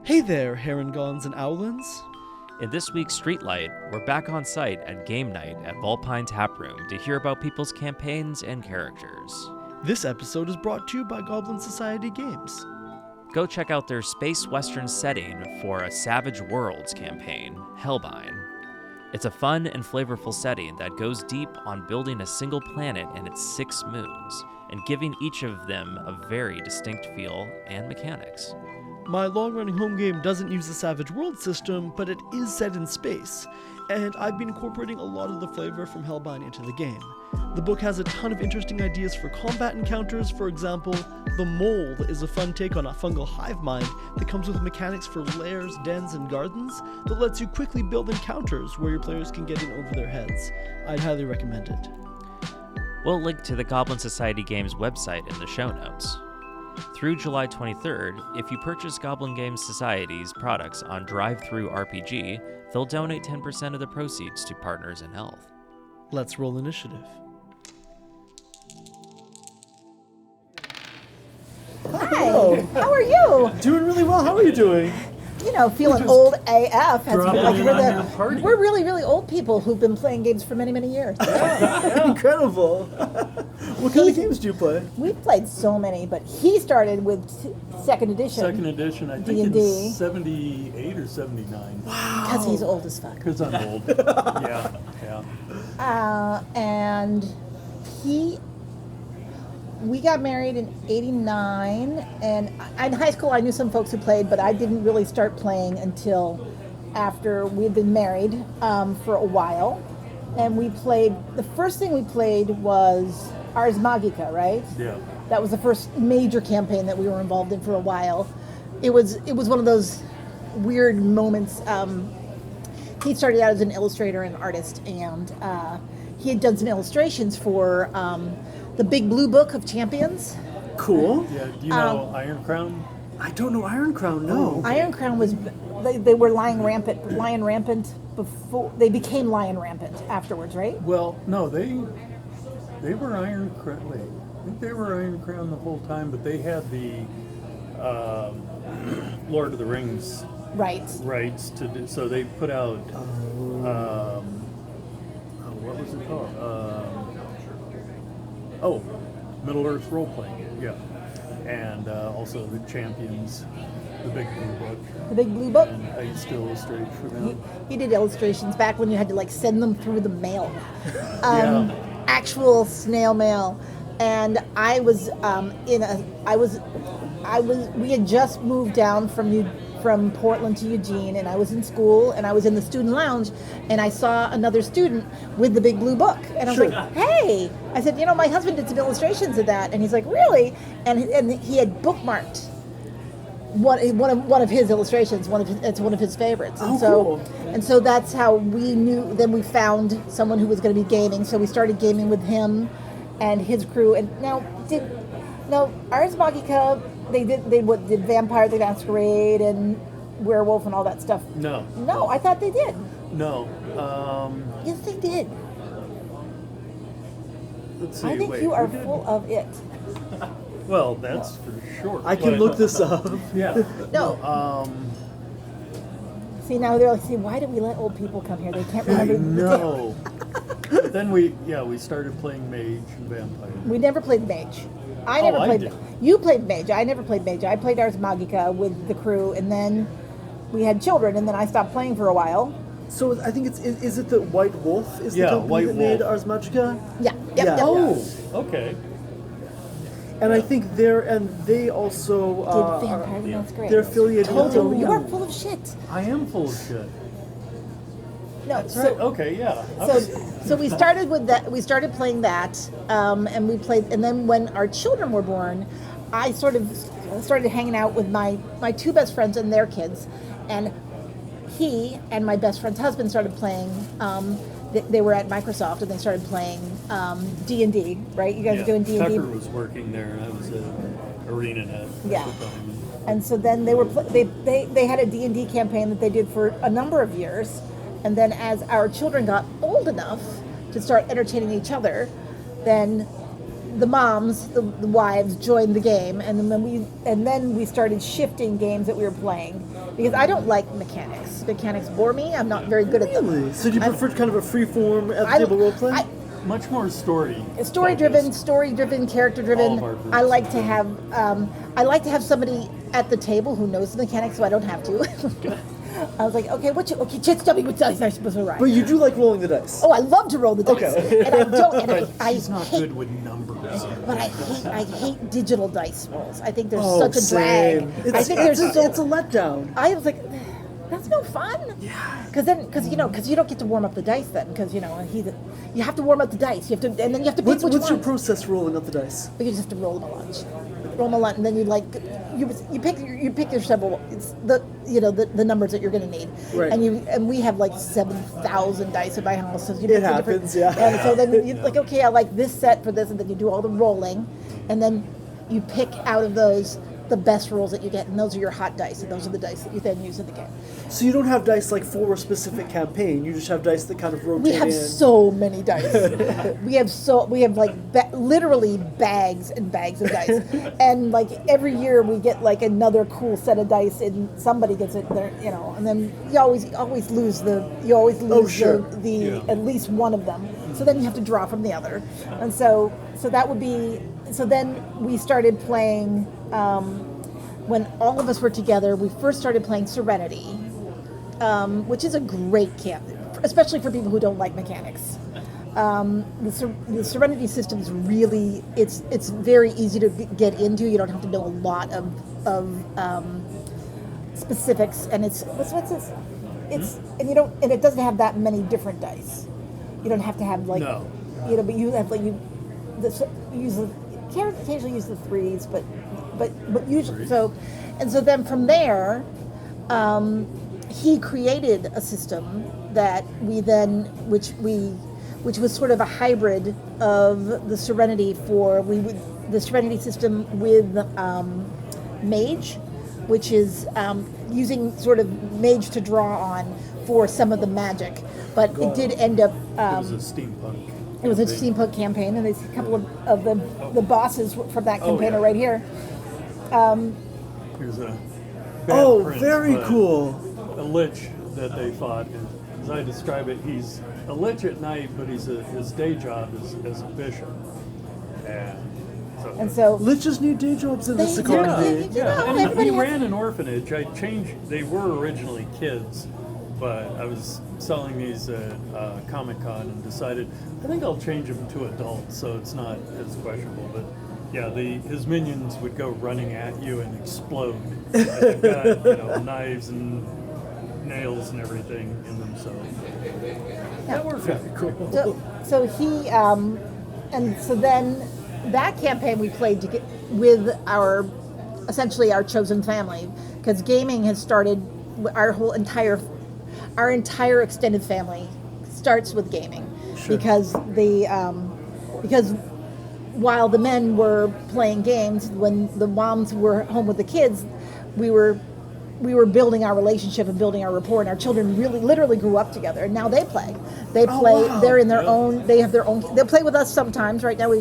Hey there, Herringons and Owlins. In this week's Streetlight, we're back on site at game night at Vulpine Taproom to hear about people's campaigns and characters. This episode is brought to you by Goblin Society Games. Go check out their space western setting for a Savage Worlds campaign, Hellbine. It's a fun and flavorful setting that goes deep on building a single planet and its 6 moons, and giving each of them a very distinct feel and mechanics. My long-running home game doesn't use the Savage World system, but it is set in space, and I've been incorporating a lot of the flavor from Hellbine into the game. The book has a ton of interesting ideas for combat encounters. For example, the Mole is a fun take on a fungal hive mind that comes with mechanics for lairs, dens, and gardens that lets you quickly build encounters where your players can get in over their heads. I'd highly recommend it. We'll link to the Goblin Society Games website in the show notes. Through July 23rd, if you purchase Goblin Games Society's products on Drive-Thru RPG, they'll donate 10% of the proceeds to Partners in Health. Let's roll initiative. Hi, how are you? Doing really well. How are you doing? You know, feeling old AF. Party. We're really, really old people who've been playing games for many, many years. Incredible. What kind of games do you play? We've played so many, but he started with second edition. Second edition, I think D&D. in 78 or 79. Because he's old as fuck. Because I'm old. Yeah. And we got married in 89, and in high school I knew some folks who played, but I didn't really start playing until after we'd been married for a while. And the first thing we played was Ars Magica, right? Yeah. That was the first major campaign that we were involved in for a while. It was one of those weird moments. He started out as an illustrator and artist, and he had done some illustrations for the Big Blue Book of Champions. Cool. Yeah. Do you know Iron Crown? I don't know Iron Crown, no. Okay. Iron Crown was, they were lion rampant before, they became lion rampant afterwards, right? Well, no, they were Iron Crown. Wait, I think they were Iron Crown the whole time, but they had the Lord of the Rings rights to do. So they put out what was it called? Middle Earth role playing. Yeah, and also the Champions, the Big Blue Book. The Big Blue Book. And I used to illustrate for them. He did illustrations back when you had to send them through the mail, Yeah. actual snail mail. And I was we had just moved down from Portland to Eugene, and I was in school, and I was in the student lounge, and I saw another student with the Big Blue Book, and I was like, "Hey!" I said, "My husband did some illustrations of that," and he's like, "Really?" And he had bookmarked one of his illustrations. It's one of his favorites, and cool. And so that's how we knew. Then we found someone who was going to be gaming, so we started gaming with him and his crew. And Ars Magica. They did Vampire the Masquerade and Werewolf and all that stuff. No, I thought they did. No. Yes, they did. Let's see. I think you are full of it. Well, that's for sure. I can look this up. Yeah. No. See, now they're like, why do we let old people come here? They can't remember. No. But then we started playing Mage and Vampire. We never played Mage. I never played. did. You played Mage. I never played Mage. I played Ars Magica with the crew, and then we had children, and then I stopped playing for a while. So I think is it the White Wolf is the Yeah, company White that made Wolf. Ars Magica? Yeah. Yeah. Oh, okay. And I think they also Did Vampire the Masquerade. they're affiliated with Totally. You are full of shit. I am full of shit. No, That's right. Okay, yeah. So we started with that. We started playing that, and we played. And then when our children were born, I sort of started hanging out with my 2 best friends and their kids, and he and my best friend's husband started playing. They were at Microsoft, and they started playing D&D. Right? You guys are doing D&D. Tucker was working there, and I was at ArenaNet. Yeah. At the time. And so then they had a D&D campaign that they did for a number of years. And then as our children got old enough to start entertaining each other, then the moms, the wives, joined the game, and then we started shifting games that we were playing because I don't like mechanics. Mechanics bore me. I'm not very good at them. Really? So do you prefer kind of a free-form at the table role play? Much more story. Story-driven, character-driven. All of our groups. I like to have somebody at the table who knows the mechanics, so I don't have to. I was like, okay, just tell me what dice I'm supposed to roll. But you do like rolling the dice. Oh, I love to roll the dice. Okay. And I don't. And She's not hate, good with numbers. but I hate digital dice rolls. I think there's Oh, such a drag. same. I think there's it's a letdown. I was like, that's no fun. Yeah. Because you don't get to warm up the dice then, because you have to warm up the dice. You have to, and then you have to pick What's which your ones. process for rolling up the dice? But you just have to roll them a lot. Roll them a lot, and then you pick your several. It's the numbers that you're going to need. Right. And we have like 7,000 dice in my house. So you It happens, yeah. And so then you like, okay, I like this set for this, and then you do all the rolling, and then you pick out of those the best rolls that you get, and those are your hot dice, and those are the dice that you then use in the game. So you don't have dice like for a specific campaign. You just have dice that kind of rotate We have in. so many dice. we have like literally bags and bags of dice, and like every year we get like another cool set of dice, and somebody gets it there, and then you always lose sure. the at least one of them. So then you have to draw from the other, and so that would be. So then we started playing. When all of us were together, we first started playing Serenity, which is a great camp, especially for people who don't like mechanics. The Serenity system is really, it's very easy to get into. You don't have to know a lot of specifics, and what's this? And it doesn't have that many different dice. You don't have to have like, No. But you have like can't occasionally use the threes, but usually so. And so then from there, he created a system that which was sort of a hybrid of the Serenity the Serenity system with Mage, which is using sort of Mage to draw on for some of the magic, but it did end up. It was a steampunk. It was a steampunk campaign, and there's a couple of the bosses from that campaign are right here. Here's a Oh, prince, very but cool. A lich that they fought. And as I describe it, he's a lich at night, but his day job is as a bishop. And so Liches need day jobs in this They do. economy. Yeah. And everybody he has- ran an orphanage. They were originally kids, but I was selling these at Comic-Con and decided I think I'll change them to adults so it's not as questionable. But yeah, his minions would go running at you and explode. They've got knives and nails and everything in them, so that worked out. Cool. So he and so then that campaign we played with essentially our chosen family, because gaming has started. Our entire extended family starts with gaming. Sure. Because while the men were playing games, when the moms were home with the kids, we were building our relationship and building our rapport, and our children really literally grew up together, and now they play. Wow. They're in their own. They have their own. They'll play with us sometimes. Right now we've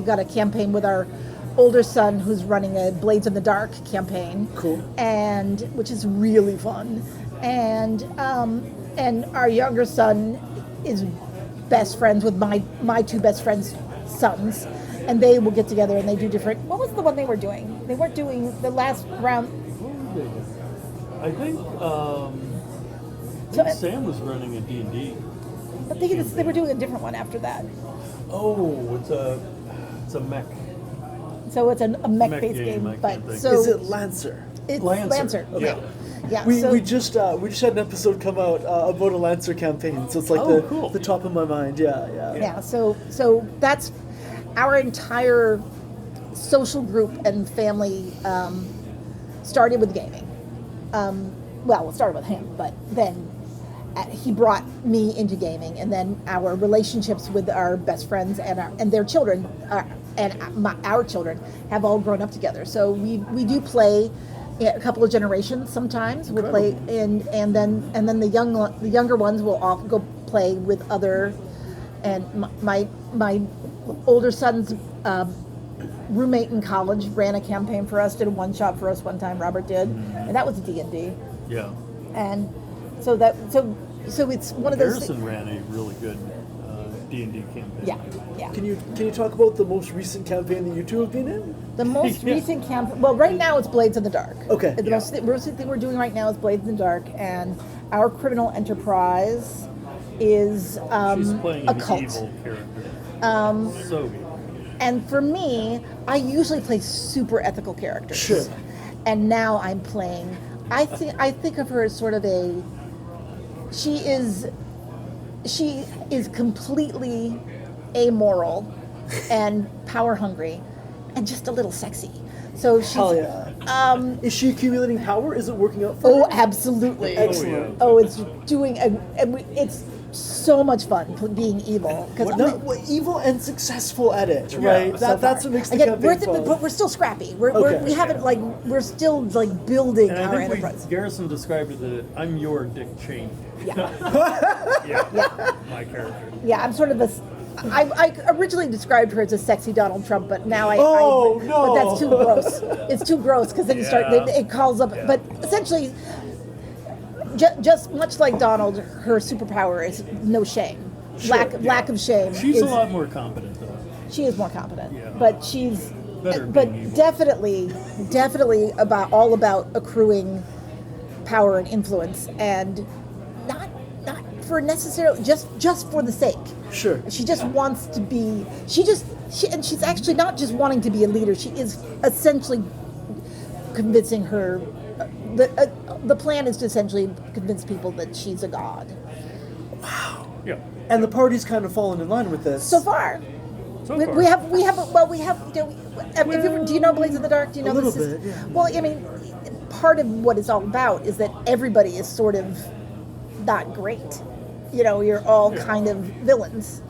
got a campaign with our older son who's running a Blades in the Dark campaign. Cool. And which is really fun. And our younger son is best friends with my two best friends' sons, and they will get together and they do different. What was the one they were doing? They weren't doing the last round. I think Sam was running a D&D. But they were doing a different one after that. Oh, it's a mech. So it's a Mech mech-based game, game, I but can't think. so Is it Lancer? it's Lancer, Lancer. Okay. Yeah. We so, just had an episode come out about a Lancer campaign, so it's like cool. the top of my mind. Yeah. Yeah, so that's our entire social group and family started with gaming. Well, it started with him, but then he brought me into gaming, and then our relationships with our best friends and their children our children have all grown up together. So we do play a couple of generations sometimes. We'll play and then the younger ones will often go play with other, and my older son's roommate in college ran a campaign for us, did a one-shot for us one time, Robert did, and that was a D&D. Yeah. And so it's one of those Garrison ran a really good D&D campaign. Yeah. Can you talk about the most recent campaign that you two have been in? The most recent campaign, well, right now it's Blades in the Dark. Okay. The most recent thing we're doing right now is Blades in the Dark, and our criminal enterprise is She's playing a an cult. evil character. So evil. And for me, I usually play super ethical characters. Sure. And now I'm playing. I think of her as sort of a. She is completely amoral and power hungry, and just a little sexy. So she's. Hell yeah. Is she accumulating power? Is it working out for Oh, her? absolutely. Excellent. Oh, it's doing. It's so much fun being evil because Evil and successful at it, Yeah. right? So That's what makes the Again, campaign fun. but we're still scrappy. Okay. We haven't we're still building And our I think enterprise. Garrison described it that I'm your Dick Cheney. Yeah. Yeah. My character. Yeah, I'm sort of a. I originally described her as a sexy Donald Trump, but now Oh, no. But that's too gross. It's too gross because then you start. Yeah. It calls up. But essentially, just much like Donald, her superpower is no shame. Lack of shame. She's is, a lot more competent, though. She is more competent, Yeah. but she's. Better but being evil. definitely all about accruing power and influence, and not for necessarily just for the sake. Sure. She just wants to be. And she's actually not just wanting to be a leader. She is essentially convincing her. The plan is to essentially convince people that she's a god. Yeah. And the party's kind of fallen in line with this. So far, So we far. we have. Do you know Blades in the Dark? Do you know A little this? bit, yeah. Well, I mean, part of what it's all about is that everybody is sort of not great. You're all kind of villains.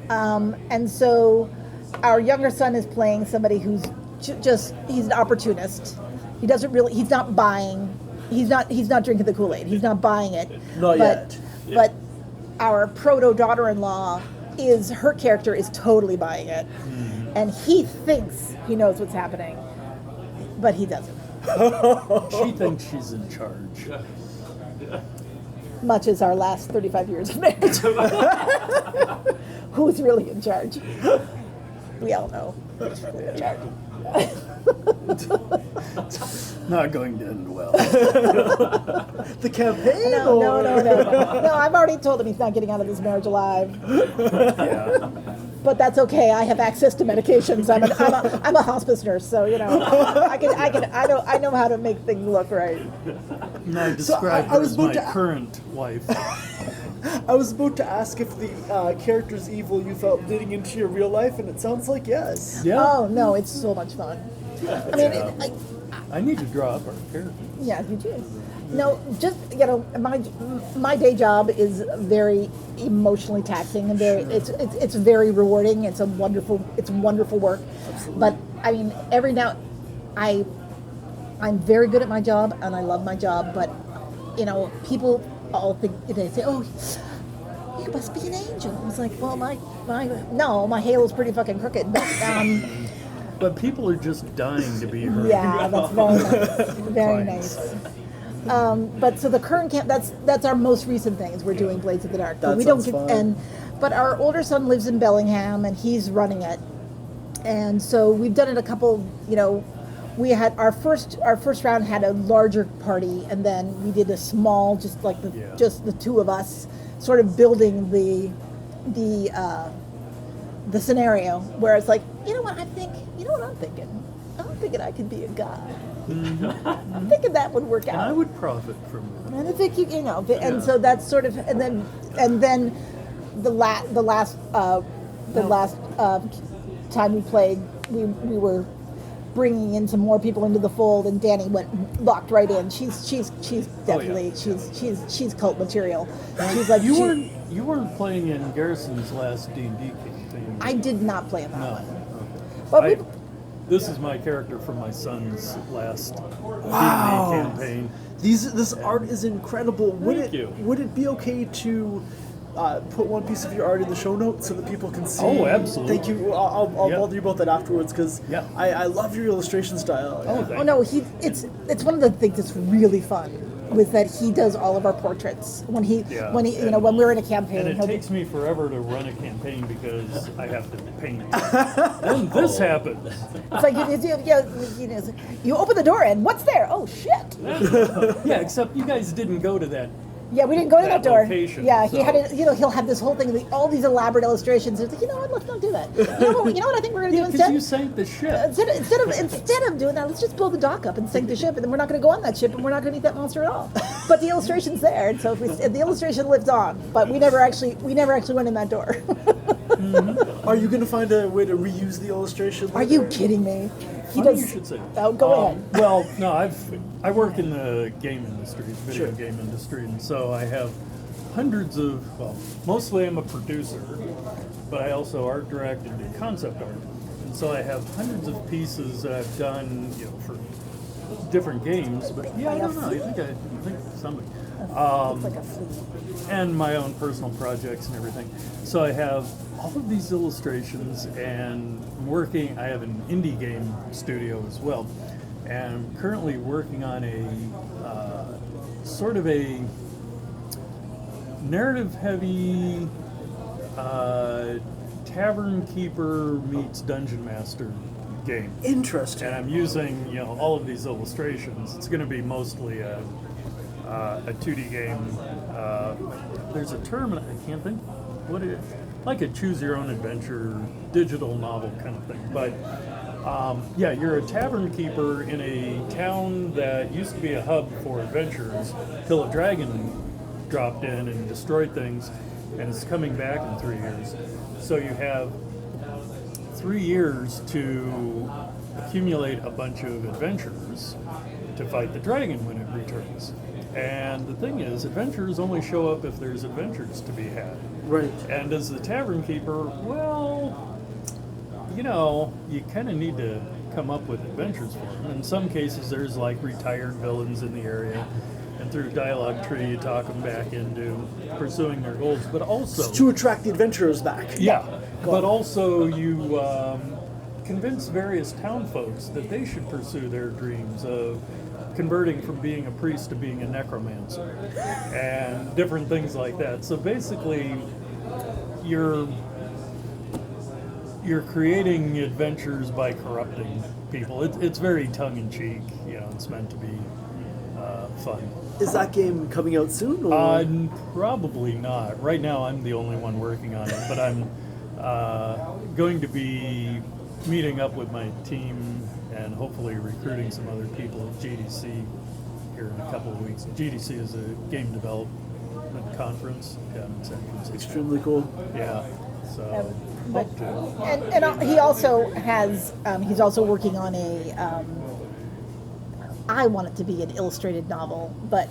And so our younger son is playing somebody who's he's an opportunist. He's not buying, he's not drinking the Kool-Aid. He's not buying it. Not yet. But our proto-daughter-in-law her character is totally buying it. And he thinks he knows what's happening, but he doesn't. She thinks she's in charge. Much as our last 35 years of marriage. Who's really in charge? We all know who's really in charge. Not going to end well. The campaign? No. No, I've already told him he's not getting out of this marriage alive. Yeah. But that's okay. I have access to medications. I'm a hospice nurse, so I know how to make things look right. And I described I her was as about my to- current wife. I was about to ask if the character's evil you felt bleeding into your real life, and it sounds like yes. Yeah. Oh no, it's so much fun. I mean, I need to draw up our character. yeah, you do. No, just my day job is very emotionally taxing and it's very rewarding. It's wonderful work. Absolutely. But I mean, every now I'm very good at my job and I love my job. But people all think they say, "Oh, you must be an angel." I was like, "Well, my halo's pretty fucking crooked." But But people are just dying to be her. yeah, that's very nice. Very Clients. nice. But so the current camp, that's our most recent thing is we're doing Blades of the Dark. But That we don't sounds get fun. but our older son lives in Bellingham and he's running it. And so we've done it a couple, we had our first round had a larger party and then we did a small, just the two of us sort of building the scenario where it's like, you know what I'm thinking? I'm thinking I could be a god. I'm thinking that would work And I out. would profit from that. And I think and so that's sort of, and then the last time we played, we were bringing in some more people into the fold, and Danny locked right in. She's definitely she's cult material. She's like You weren't playing in Garrison's last D&D campaign. I did not play in that No. one. Okay. But This is my character from my son's last Wow. D&D campaign. This art is incredible. Thank you. Would it be okay to put one piece of your art in the show notes so that people can see. Oh, absolutely. Thank you. I'll Yeah. bother you about that afterwards because Yeah. I love your illustration style. Oh, Yeah. thank Oh no, it's one of the things that's really fun with that he does all of our portraits when he Yeah. when we're in a campaign. And it he'll do- takes me forever to run a campaign because I have to paint. Then this happens. It's like you open the door and what's there? Oh shit! Yeah, except you guys didn't go to that. Yeah, we didn't go to that door. location, Yeah, he so- had he'll have this whole thing, all these elaborate illustrations. It's like, you know what? Let's not do that. You know what I think we're gonna Yeah, do because instead? you sank the ship. Instead of doing that, let's just build the dock up and sink the ship, and then we're not going to go on that ship, and we're not going to meet that monster at all. But the illustration's there, and so the illustration lives on. But we never actually went in that door. Are you going to find a way to reuse the illustration? Are you kidding me? He Funny does. you should say. Oh, go ahead. Well, no, I work in the game industry, video game industry, and so I have hundreds of. Well, mostly I'm a producer, but I also art direct and do concept art, and so I have hundreds of pieces that I've done, for different games. But yeah, I don't know. I think somebody. It's like a flea. And my own personal projects and everything. So I have all of these illustrations, and I have an indie game studio as well, and I'm currently working on a sort of a narrative-heavy tavern keeper meets dungeon master game. Interesting. And I'm using, all of these illustrations. It's going to be mostly a 2D game. There's a term, and I can't think what it is. Like a choose-your-own-adventure digital novel kind of thing. But you're a tavern keeper in a town that used to be a hub for adventurers till a dragon dropped in and destroyed things, and it's coming back in 3 years. So you have 3 years to accumulate a bunch of adventurers to fight the dragon when it returns. And the thing is, adventurers only show up if there's adventures to be had. Right. And as the tavern keeper, well, you kind of need to come up with adventures for them. In some cases, there's like retired villains in the area, and through dialogue tree, you talk them back into pursuing their goals. But also To attract the adventurers back. yeah, but also you convince various town folks that they should pursue their dreams of converting from being a priest to being a necromancer and different things like that. So basically, you're creating adventures by corrupting people. It's very tongue-in-cheek, it's meant to be fun. Is that game coming out soon? Or? Probably not. Right now, I'm the only one working on it, but I'm going to be meeting up with my team and hopefully recruiting some other people at GDC here in a couple of weeks. GDC is a game development conference down in San Francisco. Extremely cool. Yeah. So But, hope to. and he also has he's also working on a I want it to be an illustrated novel, but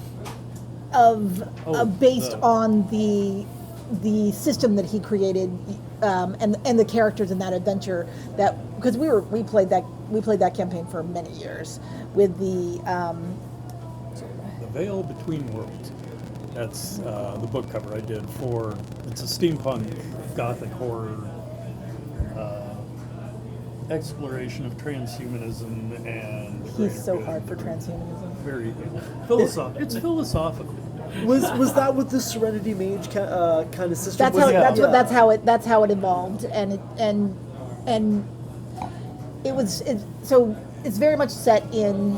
based on the system that he created and the characters in that adventure, that because we played that campaign for many years with the The Veil Between Worlds. That's the book cover I did for. It's a steampunk gothic horror exploration of transhumanism and. he's so greater hard for good. transhumanism. Very philosophical. It's philosophical. Was that with the Serenity Mage kind of system? That's how Was it- that's how it evolved, and so it's very much set in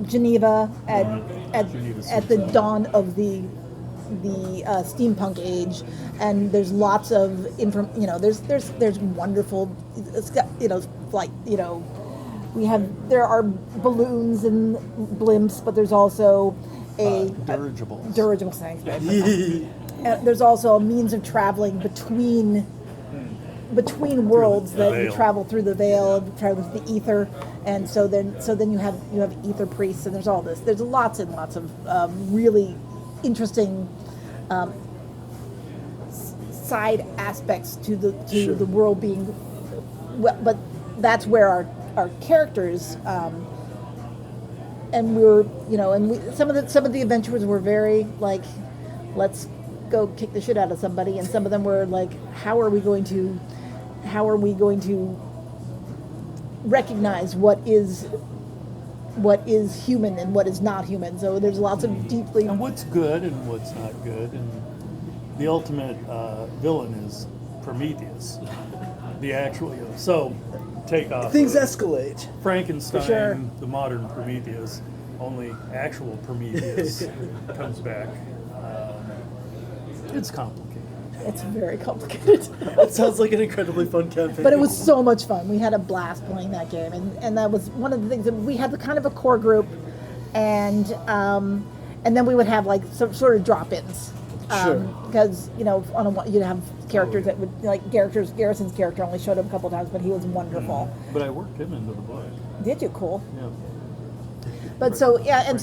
Geneva at the dawn of the steampunk age, and there's lots of there's wonderful there are balloons and blimps, but there's also Dirigibles. dirigible things. There's also a means of traveling between worlds that you veil. travel through the veil, travel through the ether, and so then you have ether priests, and there's all this. There's lots and lots of really interesting side aspects to the world being. But that's where our characters. And some of the adventurers were very like, let's go kick the shit out of somebody, and some of them were like, how are we going to recognize what is human and what is not human? So there's lots of deeply... And what's good and what's not good. And the ultimate villain is Prometheus. The actual... So, take off... Things escalate. Frankenstein, sure. the modern Prometheus, only actual Prometheus comes back. It's complicated. It's very complicated. That sounds like an incredibly fun campaign. But it was so much fun. We had a blast playing that game, and that was one of the things that we had the kind of a core group, and then we would have like some sort of drop-ins. Sure. Because you'd have characters that would Garrison's character only showed up a couple times, but he was wonderful. But I worked him into the book. Did you? Cool. Yeah. But so and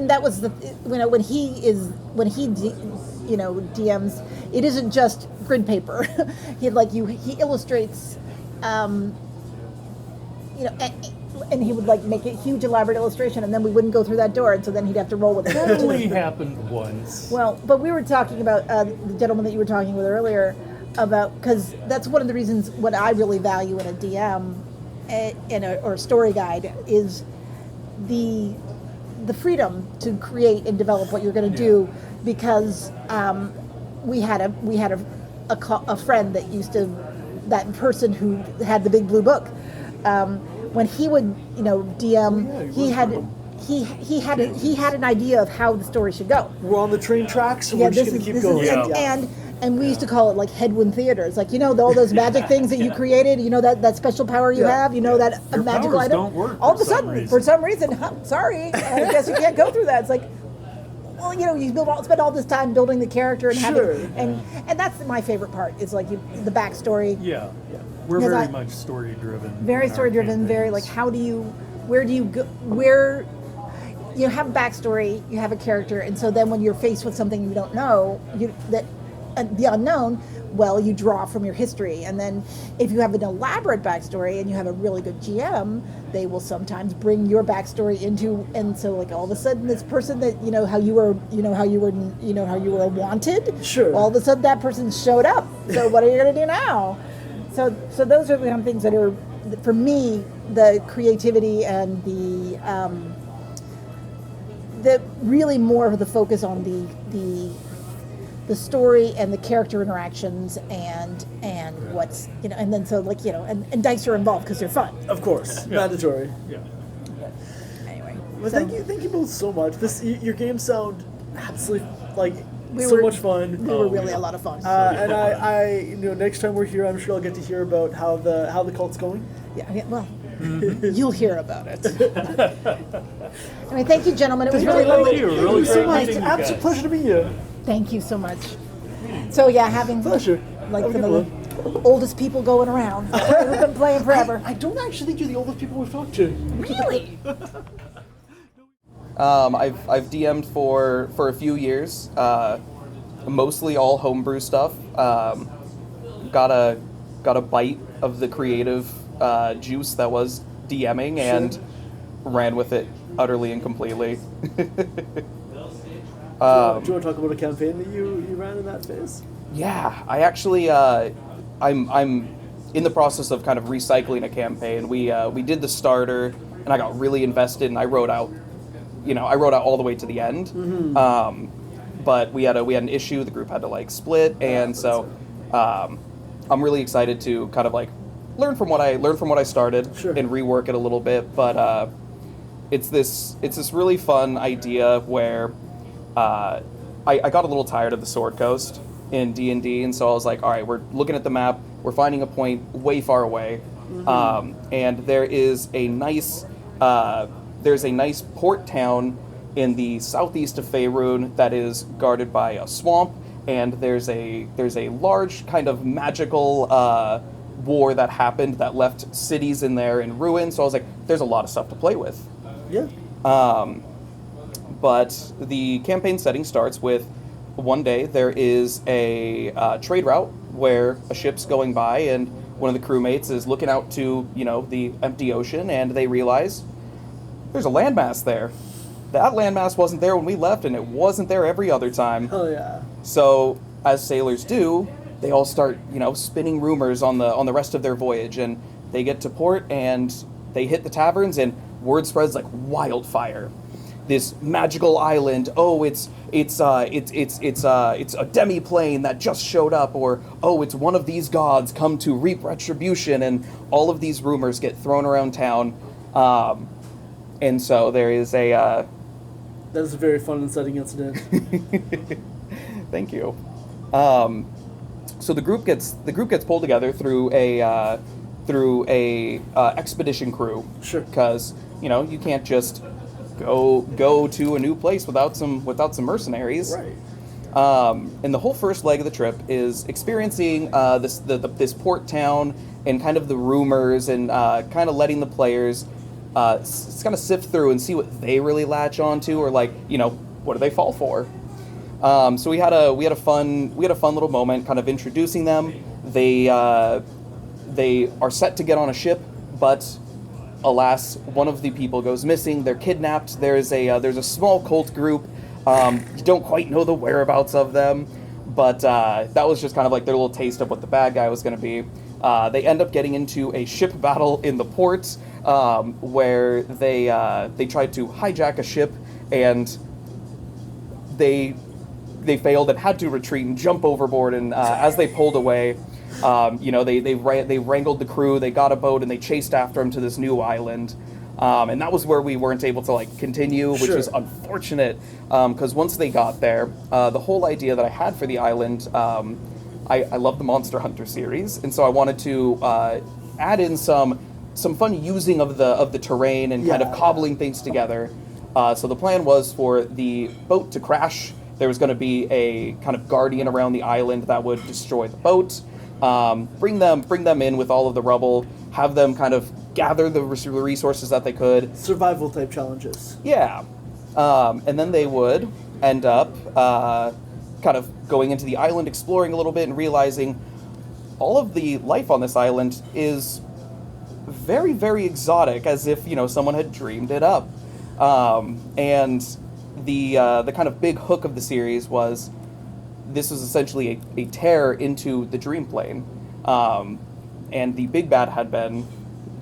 that was the when he DMs, it isn't just grid paper. he illustrates, and he would like make a huge elaborate illustration, and then we wouldn't go through that door, and so then he'd have to roll with it. That only happened once. Well, but we were talking about the gentleman that you were talking with earlier about, because that's one of the reasons what I really value in a DM or story guide is the freedom to create and develop what you're going to do, because we had a friend that person who had the big blue book. When he would DM, he had an idea of how the story should go. We're on the train tracks, so we're just going to keep going. And we used to call it like headwind theater. It's like, all those magic things that you created, that special power you have, that Your magical powers item. don't work All of a for some sudden, reason. for some reason, sorry, I guess you can't go through that. It's like, well, you spend all this time building the character and having, and that's my favorite part, is like the backstory. Yeah. We're very much story driven. Very story driven, very like, where do you go, where you have a backstory, you have a character, and so then when you're faced with something you don't know, the unknown, well, you draw from your history. And then if you have an elaborate backstory and you have a really good GM, they will sometimes bring your backstory into, and so like all of a sudden this person that how you were wanted, sure, all of a sudden that person showed up. So what are you going to do now? So those are the kind of things that are, for me, the creativity and the really more of the focus on the story and the character interactions and what's and then so like and dice are involved because they're fun. Of course, mandatory. Yeah. Anyway, well, thank you both so much. Your games sound absolutely like much fun. They were really a lot of fun. And I next time we're here, I'm sure I'll get to hear about how the cult's going. Yeah. Well. You'll hear about it. I mean, thank you, gentlemen. It was really lovely. Thank you. Thank you so much. It's an absolute pleasure to meet you. Thank you so much. So yeah, having pleasure. Like some of the oldest people going around who've been playing forever. I don't actually think you're the oldest people we've talked to. Really? I've DM'd for a few years, mostly all homebrew stuff. Got a bite of the creative juice that was DMing and ran with it utterly and completely. Do you want to talk about a campaign that you ran in that phase? Yeah, I actually I'm in the process of kind of recycling a campaign. We did the starter, and I got really invested, and I wrote out all the way to the end. Mm-hmm. But we had an issue. The group had to like split, and so I'm really excited to kind of like learn from what I started and rework it a little bit. But it's this really fun idea where I got a little tired of the Sword Coast in D&D, and so I was like, all right, we're looking at the map, we're finding a point way far away, and there is a nice port town in the southeast of Faerun that is guarded by a swamp, and there's a large kind of magical war that happened that left cities in there in ruin. So I was like, there's a lot of stuff to play with. Yeah. But the campaign setting starts with one day there is a trade route where a ship's going by, and one of the crewmates is looking out to the empty ocean, and they realize there's a landmass there. That landmass wasn't there when we left, and it wasn't there every other time. Oh yeah. So, as sailors do, they all start, spinning rumors on the rest of their voyage, and they get to port and they hit the taverns, and word spreads like wildfire. This magical island. Oh, it's a demi-plane that just showed up, or oh, it's one of these gods come to reap retribution, and all of these rumors get thrown around town. And so there is a. That is a very fun and exciting incident. Thank you. So the group gets pulled together through a expedition crew. Sure. Because you can't just go to a new place without some mercenaries. Right. And the whole first leg of the trip is experiencing this port town and kind of the rumors and kind of letting the players kind of sift through and see what they really latch onto, or what do they fall for. So we had a fun little moment kind of introducing them. They are set to get on a ship, but alas, one of the people goes missing. They're kidnapped. There's a small cult group. You don't quite know the whereabouts of them, but that was just kind of like their little taste of what the bad guy was going to be. They end up getting into a ship battle in the port, where they tried to hijack a ship, and they failed and had to retreat and jump overboard. And as they pulled away, they wrangled the crew. They got a boat and they chased after them to this new island. And that was where we weren't able to continue, which Sure. is unfortunate, because once they got there, the whole idea that I had for the island, I love the Monster Hunter series, and so I wanted to add in some fun using of the terrain and kind of cobbling things together. So the plan was for the boat to crash. There was going to be a kind of guardian around the island that would destroy the boat, bring them in with all of the rubble, have them kind of gather the resources that they could. Survival type challenges. Yeah. And then they would end up kind of going into the island, exploring a little bit, and realizing all of the life on this island is very, very exotic, as if, someone had dreamed it up. And the kind of big hook of the series was this was essentially a tear into the dream plane. And the big bad had been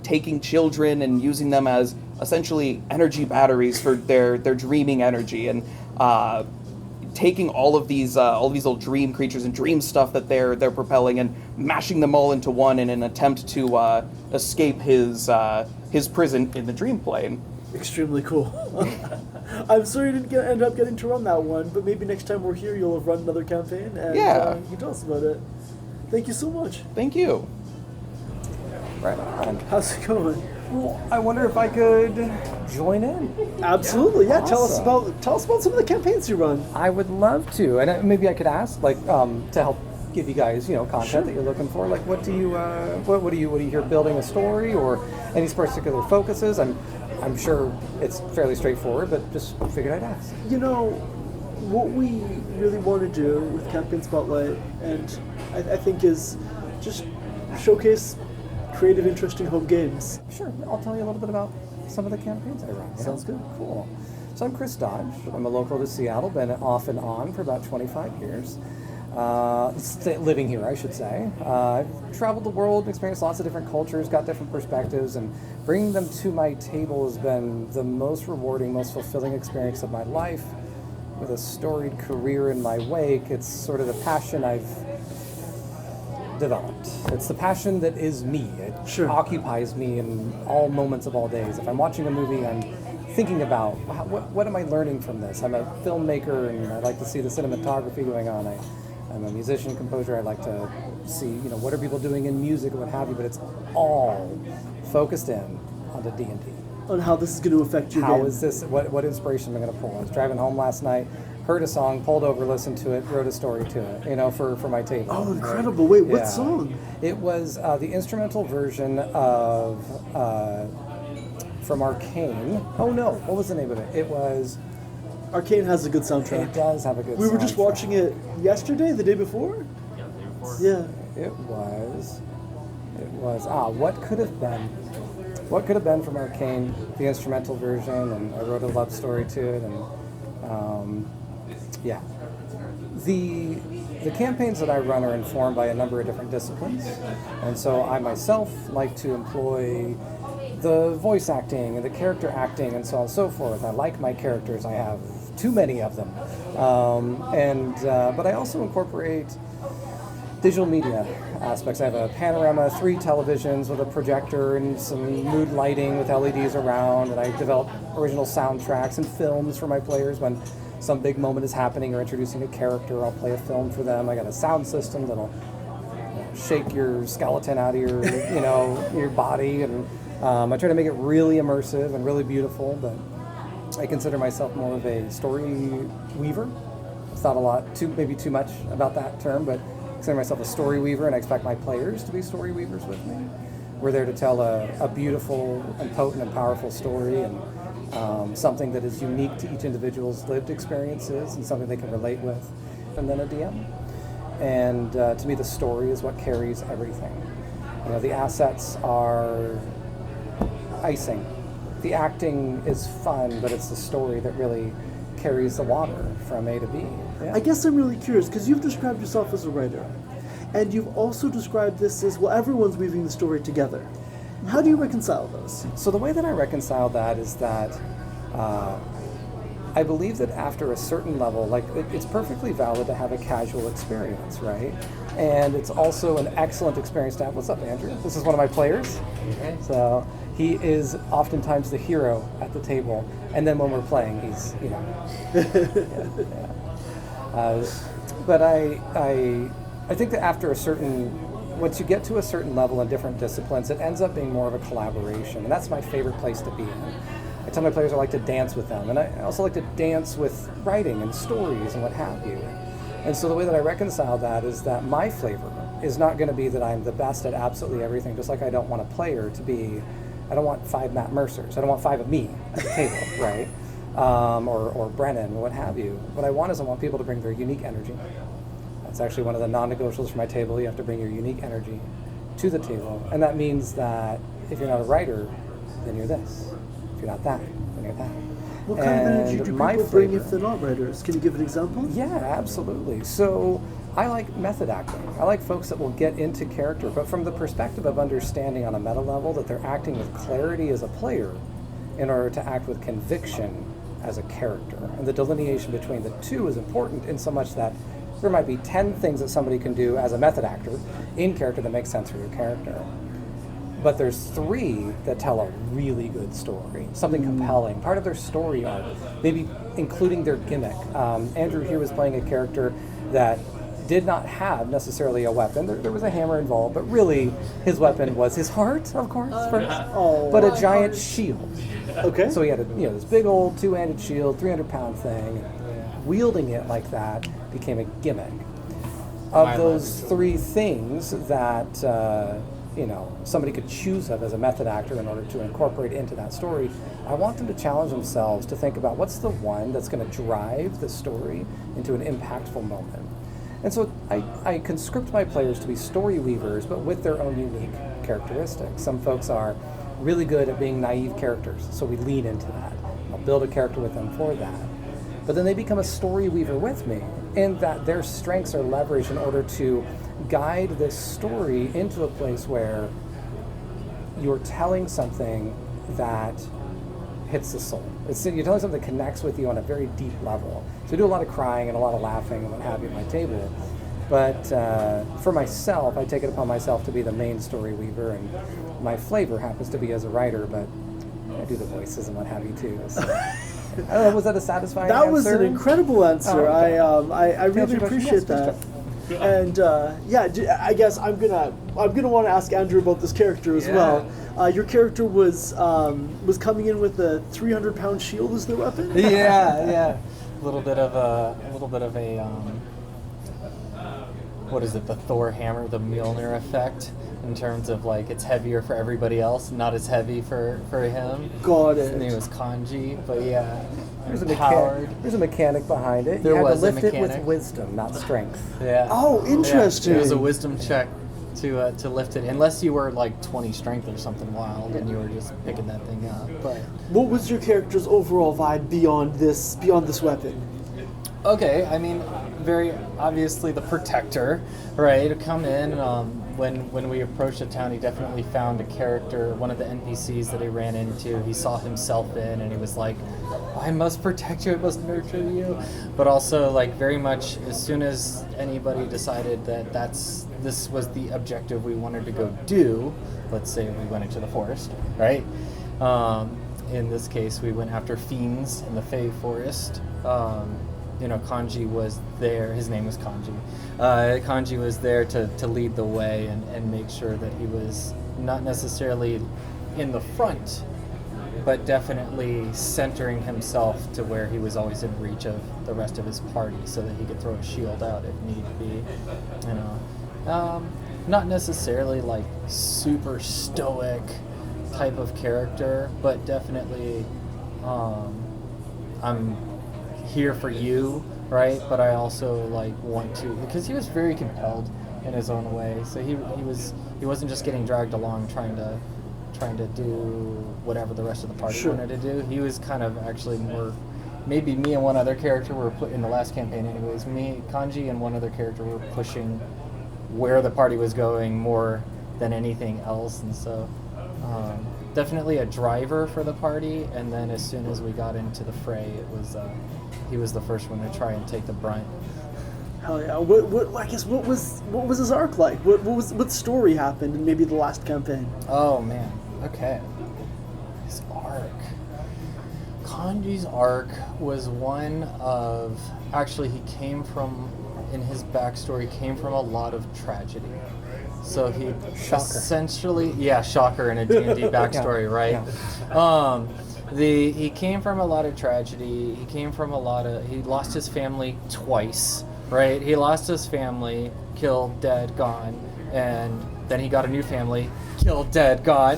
taking children and using them as essentially energy batteries for their dreaming energy, and taking all of these little dream creatures and dream stuff that they're propelling and mashing them all into one in an attempt to escape his prison in the dream plane. Extremely cool. I'm sorry you didn't end up getting to run that one, but maybe next time we're here you'll have run another campaign and you can tell us about it. Thank you so much. Thank you. Right on. How's it going? Well, I wonder if I could join in. Absolutely, yeah. Awesome. Tell us about some of the campaigns you run. I would love to, and maybe I could ask, to help give you guys, content that you're looking for. Like, what do you hear? Building a story or any particular focuses? I'm sure it's fairly straightforward, but just figured I'd ask. What we really want to do with Campaign Spotlight, and I think is just showcase creative, interesting home games. Sure, I'll tell you a little bit about some of the campaigns I run. Sounds good. Cool. So I'm Chris Dodge. I'm a local to Seattle, been off and on for about 25 years. Living here, I should say. I've traveled the world, experienced lots of different cultures, got different perspectives, and bringing them to my table has been the most rewarding, most fulfilling experience of my life. With a storied career in my wake, it's sort of the passion I've developed. It's the passion that is me. It occupies me in all moments of all days. If I'm watching a movie, I'm thinking about what am I learning from this? I'm a filmmaker, and I like to see the cinematography going on. I'm a musician, composer. I like to see, what are people doing in music and what have you, but it's all focused in onto D&D. On how this is going to affect your game. How is this, what inspiration am I going to pull? I was driving home last night, heard a song, pulled over, listened to it, wrote a story to it, for my table. Oh, incredible. Wait, what song? It was the instrumental version of, from Arcane. Oh no, what was the name of it? It was... Arcane has a good soundtrack. It does have a good soundtrack. We were just watching it yesterday, the day before? Yeah, the day before. Yeah. It was, What Could Have Been. What Could Have Been from Arcane, the instrumental version, and I wrote a love story to it, and The campaigns that I run are informed by a number of different disciplines, and so I myself like to employ the voice acting and the character acting and so on and so forth. I like my characters. I have too many of them, but I also incorporate digital media aspects. I have a panorama, 3 televisions with a projector and some mood lighting with LEDs around, and I develop original soundtracks and films for my players. When some big moment is happening or introducing a character, I'll play a film for them. I got a sound system that'll shake your skeleton out of your, your body, and I try to make it really immersive and really beautiful. But I consider myself more of a story weaver. It's not a lot, maybe too much about that term, but I consider myself a story weaver, and I expect my players to be story weavers with me. We're there to tell a beautiful and potent and powerful story, and something that is unique to each individual's lived experiences and something they can relate with, and then a DM. And to me, the story is what carries everything. The assets are icing. The acting is fun, but it's the story that really carries the water from A to B. Yeah. I guess I'm really curious, because you've described yourself as a writer, and you've also described this as, well, everyone's weaving the story together. How do you reconcile those? So the way that I reconcile that is that I believe that after a certain level, it's perfectly valid to have a casual experience, right? And it's also an excellent experience to have. What's up, Andrew? This is one of my players. Okay. So he is oftentimes the hero at the table, and then when we're playing, he's, but I think that after once you get to a certain level in different disciplines, it ends up being more of a collaboration, and that's my favorite place to be in. I tell my players I like to dance with them, and I also like to dance with writing and stories and what have you. And so the way that I reconcile that is that my flavor is not going to be that I'm the best at absolutely everything, just like I don't want a player to be, I don't want 5 Matt Mercers, I don't want 5 of me at the table, right? Or Brennan, or what have you. What I want is I want people to bring their unique energy. That's actually one of the non-negotiables for my table. You have to bring your unique energy to the table. And that means that if you're not a writer, then you're this. If you're not that, then you're that. What kind of energy do people bring if they're not writers? Can you give an example? Yeah, absolutely. So I like method acting. I like folks that will get into character, but from the perspective of understanding on a meta level that they're acting with clarity as a player in order to act with conviction as a character. And the delineation between the two is important in so much that there might be 10 things that somebody can do as a method actor in character that makes sense for your character. But there's 3 that tell a really good story, something compelling, part of their story arc, maybe including their gimmick. Andrew here was playing a character that did not have necessarily a weapon. There was a hammer involved, but really his weapon was his heart, of course, first, but a giant shield. Okay. So he had this big old 2-handed shield, 300-pound thing. Wielding it like that became a gimmick. Of those 3 things that somebody could choose of as a method actor in order to incorporate into that story, I want them to challenge themselves to think about what's the one that's going to drive the story into an impactful moment. And so I conscript my players to be story weavers, but with their own unique characteristics. Some folks are really good at being naive characters, so we lean into that. I'll build a character with them for that. But then they become a story weaver with me, in that their strengths are leveraged in order to guide this story into a place where you're telling something that hits the soul. You're telling something that connects with you on a very deep level. So I do a lot of crying and a lot of laughing and what have you at my table. But for myself, I take it upon myself to be the main story weaver, and my flavor happens to be as a writer, but I do the voices and what have you too. So. I don't know, was that a satisfying answer? That was an incredible answer. Oh, okay. I really appreciate that. And I guess I'm gonna want to ask Andrew about this character as well. Your character was coming in with a 300-pound shield as their weapon. Yeah. A little bit of a what is it? The Thor hammer, the Mjolnir effect, in terms of it's heavier for everybody else, not as heavy for him. Got it. His name was Kanji, but yeah. There's a mechanic behind it. There you had was to lift a it with mechanic. Wisdom, not strength. Yeah. Oh, interesting. Yeah. It was a wisdom check to lift it, unless you were 20 strength or something wild and you were just picking that thing up. But what was your character's overall vibe beyond this weapon? Okay, I mean, very obviously the protector, right? To come in, when we approached the town, he definitely found a character, one of the NPCs that he ran into. He saw himself in, and he was like, "I must protect you. I must nurture you." But also, like, very much as soon as anybody decided that this was the objective we wanted to go do. Let's say we went into the forest, right? In this case, we went after fiends in the Fey Forest. Kanji was there. His name was Kanji. Kanji was there to lead the way and make sure that he was not necessarily in the front, but definitely centering himself to where he was always in reach of the rest of his party so that he could throw a shield out if need be. Not necessarily like super stoic type of character, but definitely I'm here for you, right? But I also like want to, because he was very compelled in his own way. So he wasn't just getting dragged along trying to do whatever the rest of the party wanted to do. He was kind of actually more, maybe me and one other character were put in the last campaign anyways. Me, Kanji, and one other character were pushing where the party was going more than anything else, and so definitely a driver for the party. And then as soon as we got into the fray, it was he was the first one to try and take the brunt. Hell yeah! What was his arc like? What story happened in maybe the last campaign? Oh man, okay. His arc. Kanji's arc was one of, actually he came from, in his backstory, came from a lot of tragedy. So he essentially, shocker in a D&D backstory, right? Yeah. He came from a lot of tragedy. He lost his family twice, right? He lost his family, killed, dead, gone, and then he got a new family, killed, dead, gone,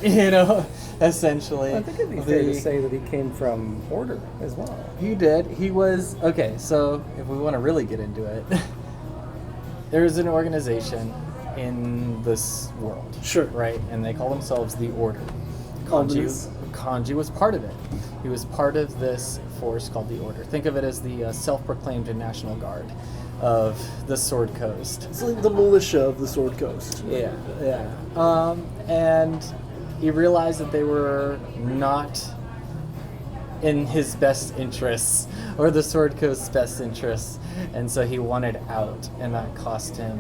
essentially. I think it'd be fair to say that he came from Order as well. He did. He was, okay, so if we want to really get into it, there's an organization in this world. Sure. Right? And they call themselves the Order. Kanji was part of it. He was part of this force called the Order. Think of it as the self-proclaimed National Guard of the Sword Coast. It's like the militia of the Sword Coast. Yeah. And he realized that they were not in his best interests, or the Sword Coast's best interests, and so he wanted out, and that cost him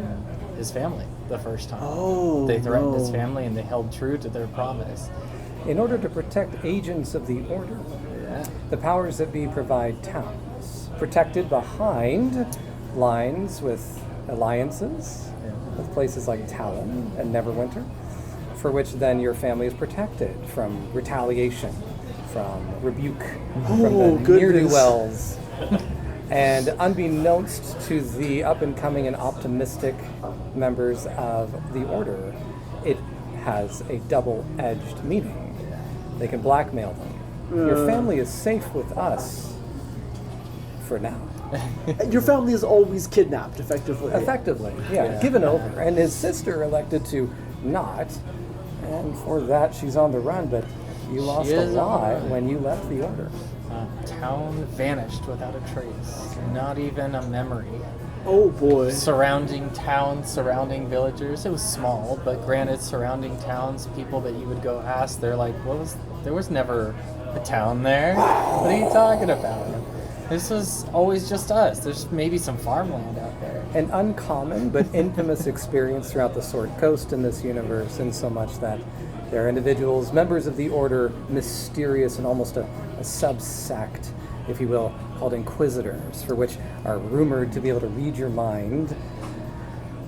his family the first time. Oh, they threatened his family, and they held true to their promise. In order to protect agents of the Order, the powers that be provide towns, protected behind lines with alliances, with places like Talon and Neverwinter, for which then your family is protected from retaliation, from rebuke, from the ne'er-do-wells. And unbeknownst to the up-and-coming and optimistic members of the Order, it has a double-edged meaning. They can blackmail them. Your family is safe with us for now. Your family is always kidnapped, effectively. Effectively, given over. And his sister elected to not, and for that she's on the run, but you lost a lot when you left the Order. Town vanished without a trace, not even a memory. Oh boy. Surrounding towns, surrounding villagers, it was small, but granted, surrounding towns, people that you would go ask, they're like, there was never a town there. What are you talking about? This was always just us. There's maybe some farmland out there. An uncommon but infamous experience throughout the Sword Coast in this universe, in so much that there are individuals, members of the Order, mysterious and almost a sub-sect, if you will, called Inquisitors, for which are rumored to be able to read your mind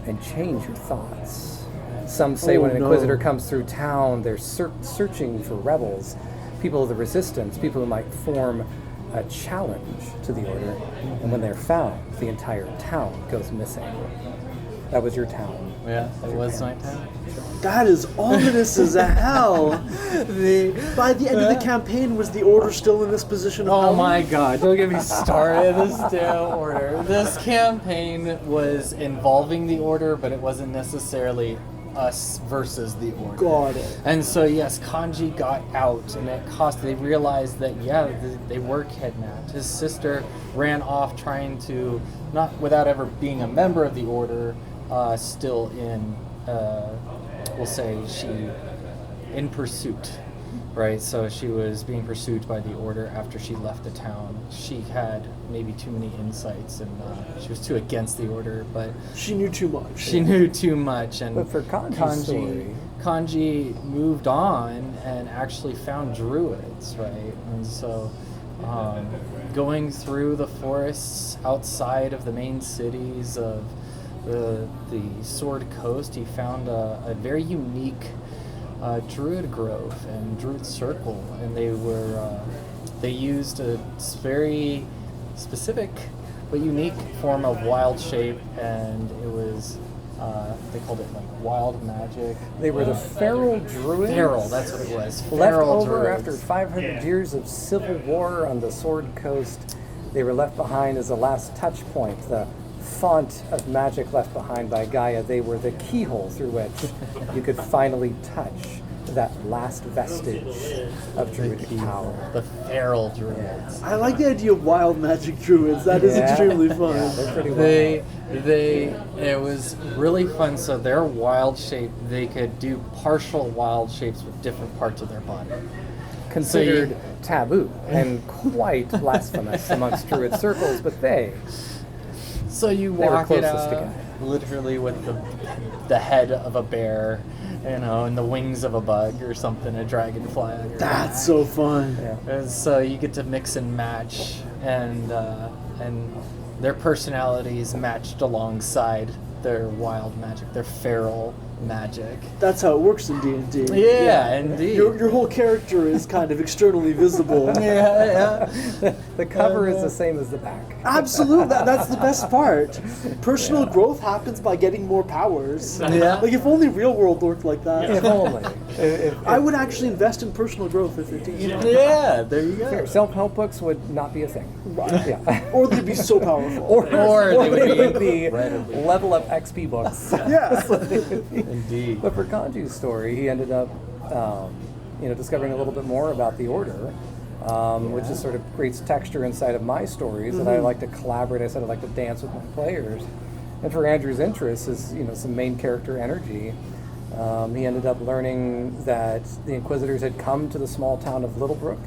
and change your thoughts. Some say when an Inquisitor comes through town, they're searching for rebels, people of the Resistance, people who might form a challenge to the Order, and when they're found, the entire town goes missing. That was your town. Yeah, it was my town. That is ominous as hell. By the end of the campaign, was the Order still in this position of Oh my god, don't get me started. This damn Order. This campaign was involving the Order, but it wasn't necessarily us versus the Order. Got it. And so yes, Kanji got out, and it cost. They realized that they were kidnapped. His sister ran off trying to, not without ever being a member of the Order, still in, we'll say in pursuit. Right, so she was being pursued by the Order after she left the town. She had maybe too many insights, and she was too against the Order, but She knew too much. she knew too much. And But for Kanji's story, Kanji moved on and actually found druids, right? And so going through the forests outside of the main cities of the Sword Coast, he found a very unique druid grove and druid circle, and they used a very specific but unique form of wild shape, and it was they called it like wild magic. they were the feral druids. Feral, that's what it was. Left Feral over druids. after 500 years of civil war on the Sword Coast. They were left behind as the last touch point, the font of magic left behind by Gaia. They were the keyhole through which you could finally touch that last vestige of druidic power. The feral druids. I like the idea of wild magic druids. That is extremely fun. Yeah, they're pretty wild. It was really fun. So their wild shape, they could do partial wild shapes with different parts of their body. Considered taboo and quite blasphemous amongst druid circles, but So you They were walk it closest out together. literally with the head of a bear, and the wings of a bug or something, a dragonfly on your back. That's so fun. And so you get to mix and match, and their personalities matched alongside their wild magic, their feral magic. That's how it works in D&D. Yeah, indeed. Your whole character is kind of externally visible. yeah. the cover is the same as the back. Absolutely, that's the best part. Personal growth happens by getting more powers. Yeah. Like if only real world worked like that. If only. I would actually invest in personal growth if it did. Yeah, there you go. Self-help books would not be a thing. Right. Yeah. Or they'd be so powerful. Or they would be incredibly- level up XP books. Yeah. Indeed. But for Kanji's story, he ended up, discovering a little bit more about the Order, which just sort of creates texture inside of my stories that I like to collaborate. I said I like to dance with my players. And for Andrew's interest is, some main character energy. He ended up learning that the Inquisitors had come to the small town of Littlebrook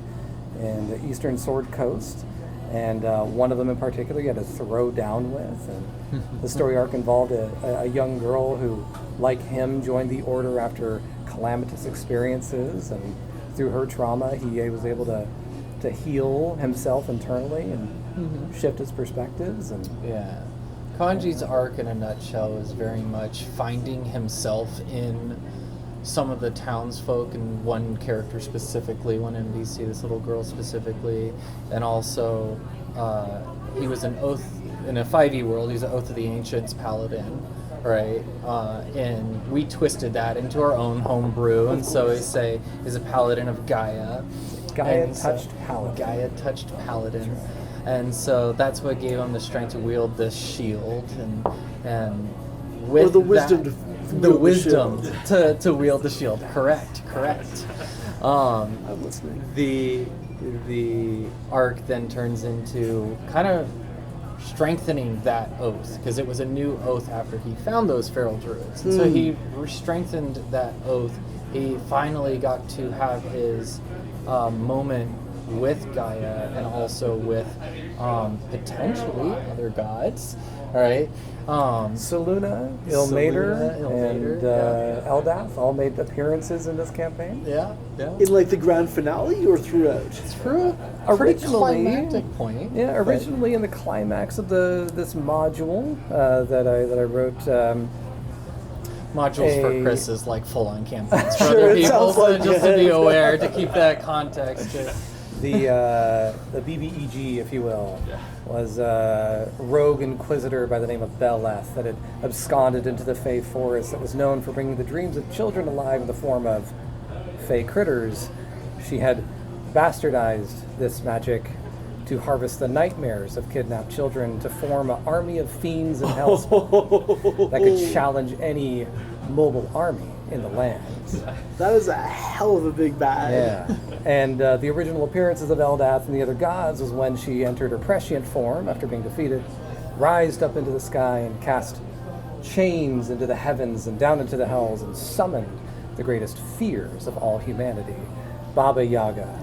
in the eastern Sword Coast. And one of them in particular he had to throw down with. And the story arc involved a young girl who, like him, joined the Order after calamitous experiences. And through her trauma, he was able to heal himself internally and shift his perspectives. And Yeah. Kanji's arc in a nutshell is very much finding himself in some of the townsfolk and one character specifically, one NPC, this little girl specifically, and also he was an Oath, in a 5e world, he's an Oath of the Ancients paladin, right? And we twisted that into our own homebrew, and so we say he's a paladin of Gaia. Gaia-touched paladin. Gaia-touched paladin. And so that's what gave him the strength to wield this shield, and with Or the wisdom that, to the wield the wisdom shield. to wield the shield. Correct. I'm listening. The arc then turns into kind of strengthening that oath, because it was a new oath after he found those feral druids. And so he strengthened that oath. He finally got to have his moment with Gaia and also with potentially other gods, right? Saluna, Ilmater, and Eldath all made appearances in this campaign. Yeah. In like the grand finale or throughout? Through a pretty Originally- climactic point. Yeah, originally in the climax of this module that I wrote. Modules for a- Chris is like full-on campaigns for Sure, other it people, sounds so like just to it. be aware, to keep that context. The BBEG, if you will, was a rogue inquisitor by the name of Beleth that had absconded into the Fey forest that was known for bringing the dreams of children alive in the form of Fey critters. She had bastardized this magic to harvest the nightmares of kidnapped children to form an army of fiends and hellspawn that could challenge any mobile army in the land. That is a hell of a big bag. Yeah. And the original appearances of Eldath and the other gods was when she entered her prescient form after being defeated, rised up into the sky and cast chains into the heavens and down into the hells and summoned the greatest fears of all humanity. Baba Yaga,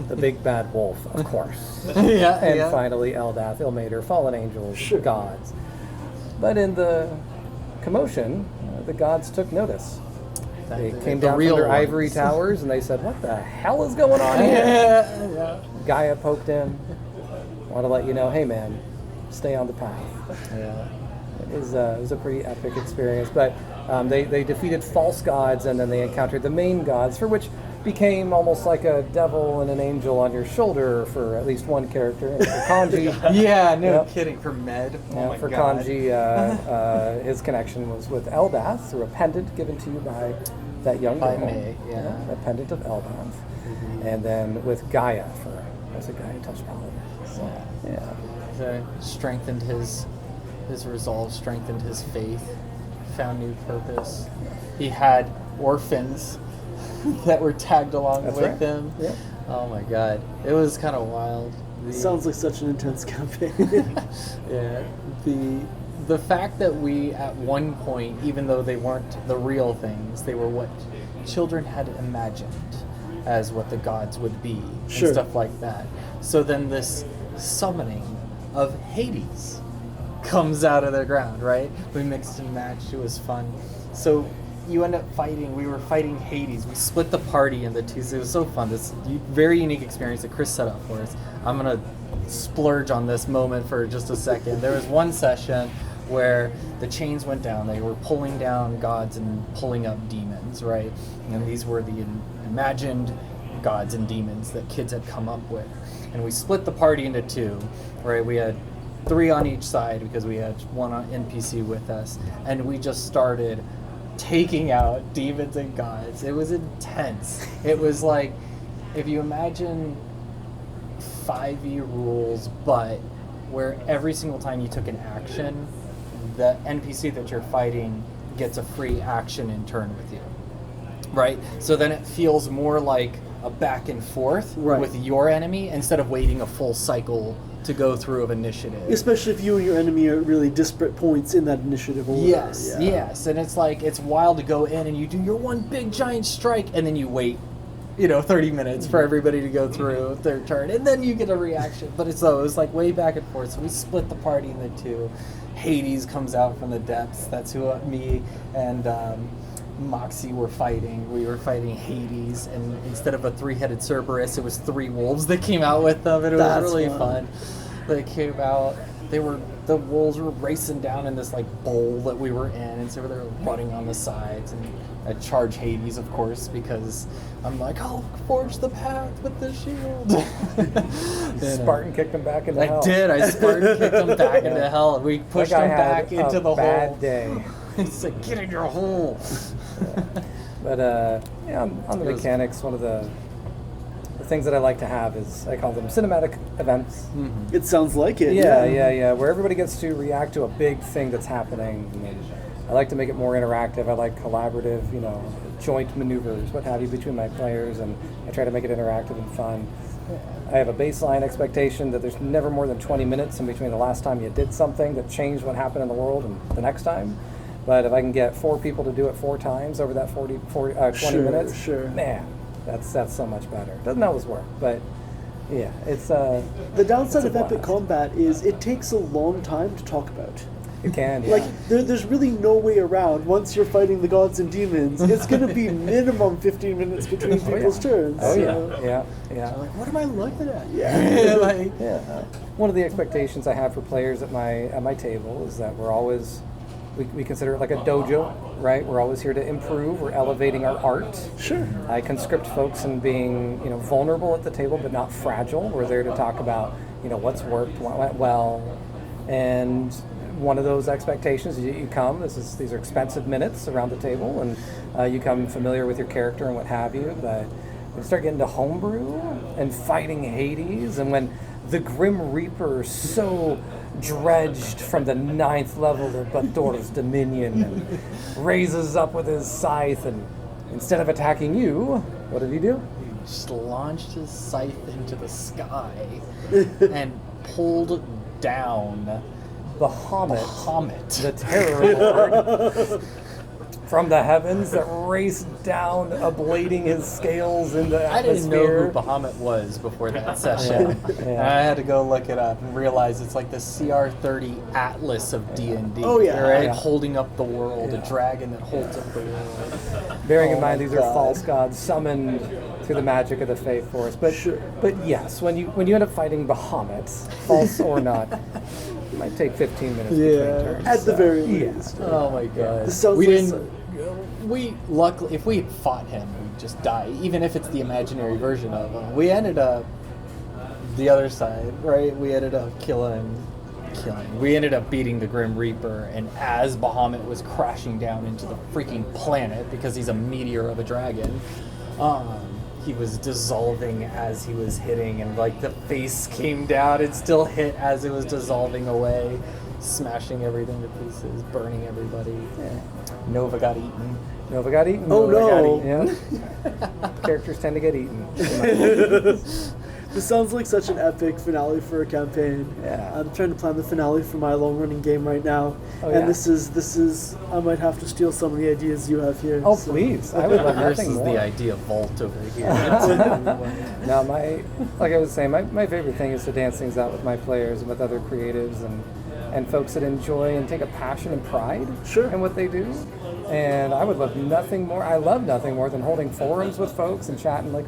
the big bad wolf, of course. And finally Eldath, Ilmater, fallen angels, gods. But in the commotion, the gods took notice. They came down from their ivory towers and they said, "What the hell is going on here?" Gaia poked in. Want to let you know, hey man, stay on the path. It was a pretty epic experience. But they defeated false gods, and then they encountered the main gods, for which became almost like a devil and an angel on your shoulder for at least one character. For Kanji, kidding. For Med, for Kanji, his connection was with Eldath through a pendant given to you by that young girl. May, a pendant of Eldath, and then with Gaia as a Gaia touch palette. So, strengthened his resolve, strengthened his faith, found new purpose. He had orphans that were tagged along with him. Yeah. Oh my god, it was kind of wild. Sounds like such an intense campaign. The fact that we at one point, even though they weren't the real things, they were what children had imagined as what the gods would be and stuff like that. So then this summoning of Hades comes out of the ground, right? We mixed and matched. It was fun. So you end up fighting. We were fighting Hades. We split the party into two. So it was so fun. This very unique experience that Chris set up for us. I'm gonna splurge on this moment for just a second. There was one session where the chains went down. They were pulling down gods and pulling up demons, right? And these were the imagined gods and demons that kids had come up with. And we split the party into two, right? We had 3 on each side because we had one NPC with us, and we just started taking out demons and gods. It was intense. It was like, if you imagine 5e rules, but where every single time you took an action, the NPC that you're fighting gets a free action in turn with you, right? So then it feels more like a back and forth with your enemy instead of waiting a full cycle to go through of initiative. Especially if you and your enemy are at really disparate points in that initiative order. Yes. And it's like, it's wild to go in and you do your one big giant strike and then you wait, 30 minutes for everybody to go through their turn and then you get a reaction. But it was like way back and forth. So we split the party into two. Hades comes out from the depths. That's who me and Moxie were fighting. We were fighting Hades, and instead of a 3-headed Cerberus, it was 3 wolves that came out with them, and it was really fun. They came out. The wolves were racing down in this like bowl that we were in, and so they were running on the sides. And I charge Hades, of course, because I'm like, I'll forge the path with the shield. Spartan kicked him back into hell. I did. I Spartan kicked him back into hell, and we pushed him back into the hole. Bad day. It's like, get in your hole. But on the mechanics, one of the things that I like to have is, I call them cinematic events. Mm-hmm. It sounds like it. Yeah, where everybody gets to react to a big thing that's happening. And I like to make it more interactive. I like collaborative, joint maneuvers, what have you, between my players, and I try to make it interactive and fun. I have a baseline expectation that there's never more than 20 minutes in between the last time you did something that changed what happened in the world and the next time. But if I can get 4 people to do it 4 times over that 20 minutes, man, that's so much better. Doesn't always work, but yeah, it's the downside of epic combat is it takes a long time to talk about. It can, yeah. Like, there's really no way around. Once you're fighting the gods and demons, it's going to be minimum 15 minutes between people's turns. Yeah. Like, what am I looking at? One of the expectations I have for players at my table is that we're always, we consider it like a dojo, right? We're always here to improve. We're elevating our art. Sure. I conscript folks in being, vulnerable at the table, but not fragile. We're there to talk about, what's worked, what went well, and one of those expectations is you come. These are expensive minutes around the table, and you come familiar with your character and what have you. But you start getting to homebrew and fighting Hades, and when the Grim Reaper, so dredged from the 9th level of Bator's dominion, and raises up with his scythe, and instead of attacking you, what did he do? He just launched his scythe into the sky and pulled down Bahamut, the terror lord, from the heavens that raced down, ablating his scales in the I didn't know atmosphere. who Bahamut was before that session. And I had to go look it up and realize it's like the CR30 Atlas of D&D. Oh, yeah. Right? Yeah. Holding up the world, a dragon that holds up the world. Bearing in Oh mind my these are God. false gods summoned through the magic of the Fate Force. But but yes, when you end up fighting Bahamut, false or not, it might take 15 minutes between turns. At the very yeah. least. Oh my God. This sounds we like didn't. We luckily, if we had fought him, we'd just die. Even if it's the imaginary version of him. We ended up the other side, right? We ended up killing. We ended up beating the Grim Reaper, and as Bahamut was crashing down into the freaking planet because he's a meteor of a dragon, he was dissolving as he was hitting, and like the face came down and still hit as it was dissolving away, smashing everything to pieces, burning everybody. Yeah. Nova got eaten. Nova got eaten. Oh, Nova got no. eaten. Yeah. Characters tend to get eaten. This sounds like such an epic finale for a campaign. Yeah. I'm trying to plan the finale for my long running game right now. Oh, and yeah. this is I might have to steal some of the ideas you have here. Oh, so- please. I would love Yours nothing is more. the idea vault over here. No, like I was saying, my favorite thing is to dance things out with my players and with other creatives and folks that enjoy and take a passion and pride in what they do. And I would love nothing more. I love nothing more than holding forums with folks and chatting, like,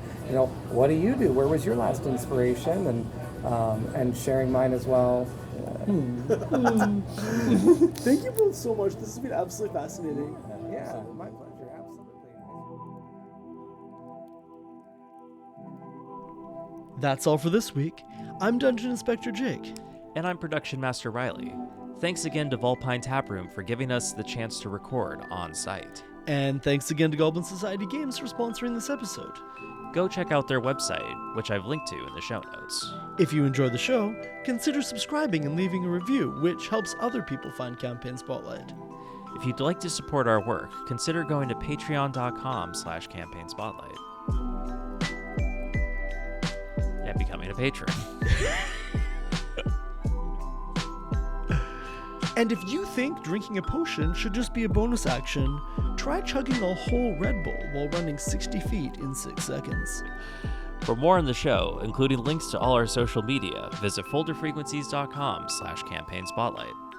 what do you do? Where was your last inspiration? And sharing mine as well. Thank you both so much. This has been absolutely fascinating. Yeah, my pleasure. Absolutely. That's all for this week. I'm Dungeon Inspector Jake. And I'm Production Master Riley. Thanks again to Vulpine Taproom for giving us the chance to record on site. And thanks again to Goblin Society Games for sponsoring this episode. Go check out their website, which I've linked to in the show notes. If you enjoy the show, consider subscribing and leaving a review, which helps other people find Campaign Spotlight. If you'd like to support our work, consider going to patreon.com/campaignspotlight and becoming a patron. And if you think drinking a potion should just be a bonus action, try chugging a whole Red Bull while running 60 feet in 6 seconds. For more on the show, including links to all our social media, visit folderfrequencies.com/campaignspotlight.